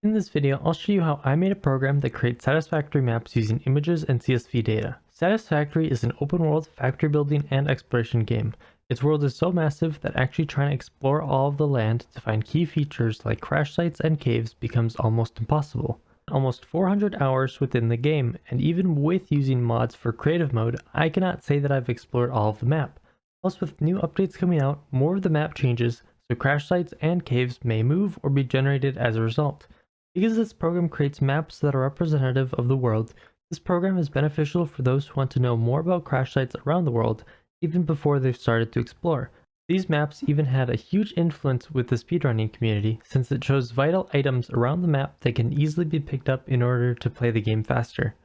In this video, I'll show you how I made a program that creates Satisfactory maps using images and CSV data. Satisfactory is an open-world factory building and exploration game. Its world is so massive that actually trying to explore all of the land to find key features like crash sites and caves becomes almost impossible. Almost 400 hours within the game, and even with using mods for creative mode, I cannot say that I've explored all of the map. Plus, with new updates coming out, more of the map changes, so crash sites and caves may move or be generated as a result. Because this program creates maps that are representative of the world, this program is beneficial for those who want to know more about crash sites around the world, even before they've started to explore. These maps even had a huge influence with the speedrunning community, since it shows vital items around the map that can easily be picked up in order to play the game faster.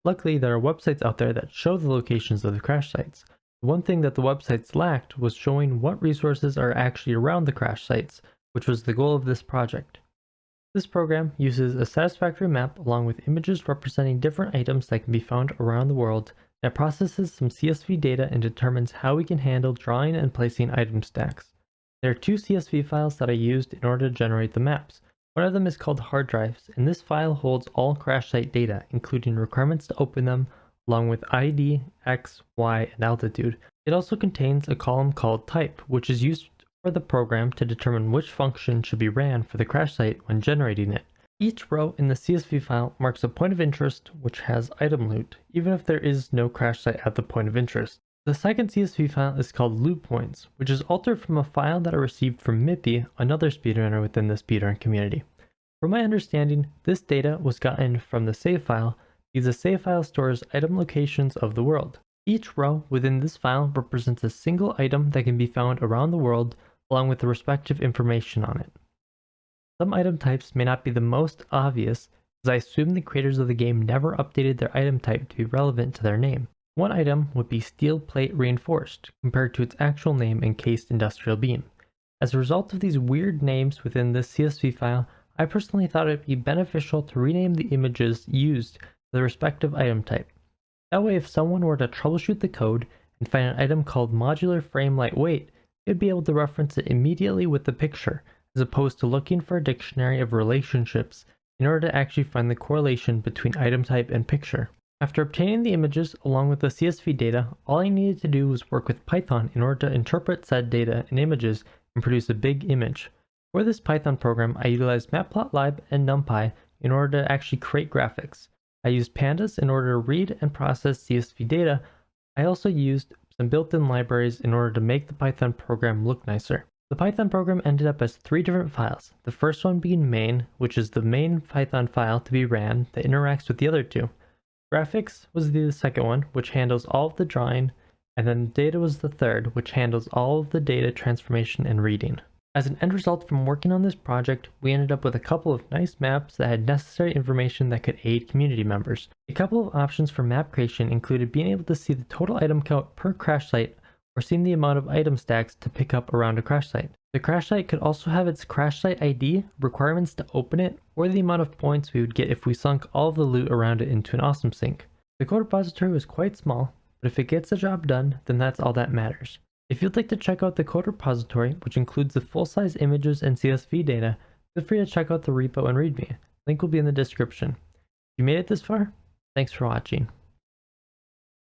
Luckily, there are websites out there that show the locations of the crash sites. The one thing that the websites lacked was showing what resources are actually around the crash sites, which was the goal of this project. This program uses a satisfactory map along with images representing different items that can be found around the world, and it processes some CSV data and determines how we can handle drawing and placing item stacks. There are two CSV files that I used in order to generate the maps. One of them is called hard drives, and this file holds all crash site data, including requirements to open them, along with ID, X, Y, and altitude. It also contains a column called type, which is used for the program to determine which function should be ran for the crash site when generating it. Each row in the CSV file marks a point of interest which has item loot, even if there is no crash site at the point of interest. The second CSV file is called loot points, which is altered from a file that I received from Mippy, another speedrunner within the speedrun community. From my understanding, this data was gotten from the save file because the save file stores item locations of the world. Each row within this file represents a single item that can be found around the world, along with the respective information on it. Some item types may not be the most obvious, as I assume the creators of the game never updated their item type to be relevant to their name. One item would be steel plate reinforced, compared to its actual name encased industrial beam. As a result of these weird names within this CSV file, I personally thought it would be beneficial to rename the images used for the respective item type. That way, if someone were to troubleshoot the code and find an item called modular frame lightweight, they'd be able to reference it immediately with the picture, as opposed to looking for a dictionary of relationships in order to actually find the correlation between item type and picture. After obtaining the images along with the CSV data, all I needed to do was work with Python in order to interpret said data and images and produce a big image. For this Python program, I utilized Matplotlib and NumPy in order to actually create graphics. I used pandas in order to read and process CSV data. I also used some built-in libraries in order to make the Python program look nicer. The Python program ended up as 3 different files, the first one being main, which is the main Python file to be ran that interacts with the other two. Graphics was the second one, which handles all of the drawing, and then data was the third, which handles all of the data transformation and reading. As an end result from working on this project, we ended up with a couple of nice maps that had necessary information that could aid community members. A couple of options for map creation included being able to see the total item count per crash site or seeing the amount of item stacks to pick up around a crash site. The crash site could also have its crash site ID, requirements to open it, or the amount of points we would get if we sunk all of the loot around it into an awesome sink. The code repository was quite small, but if it gets the job done, then that's all that matters. If you'd like to check out the code repository, which includes the full-size images and CSV data, feel free to check out the repo and readme. Link will be in the description. If you made it this far, thanks for watching.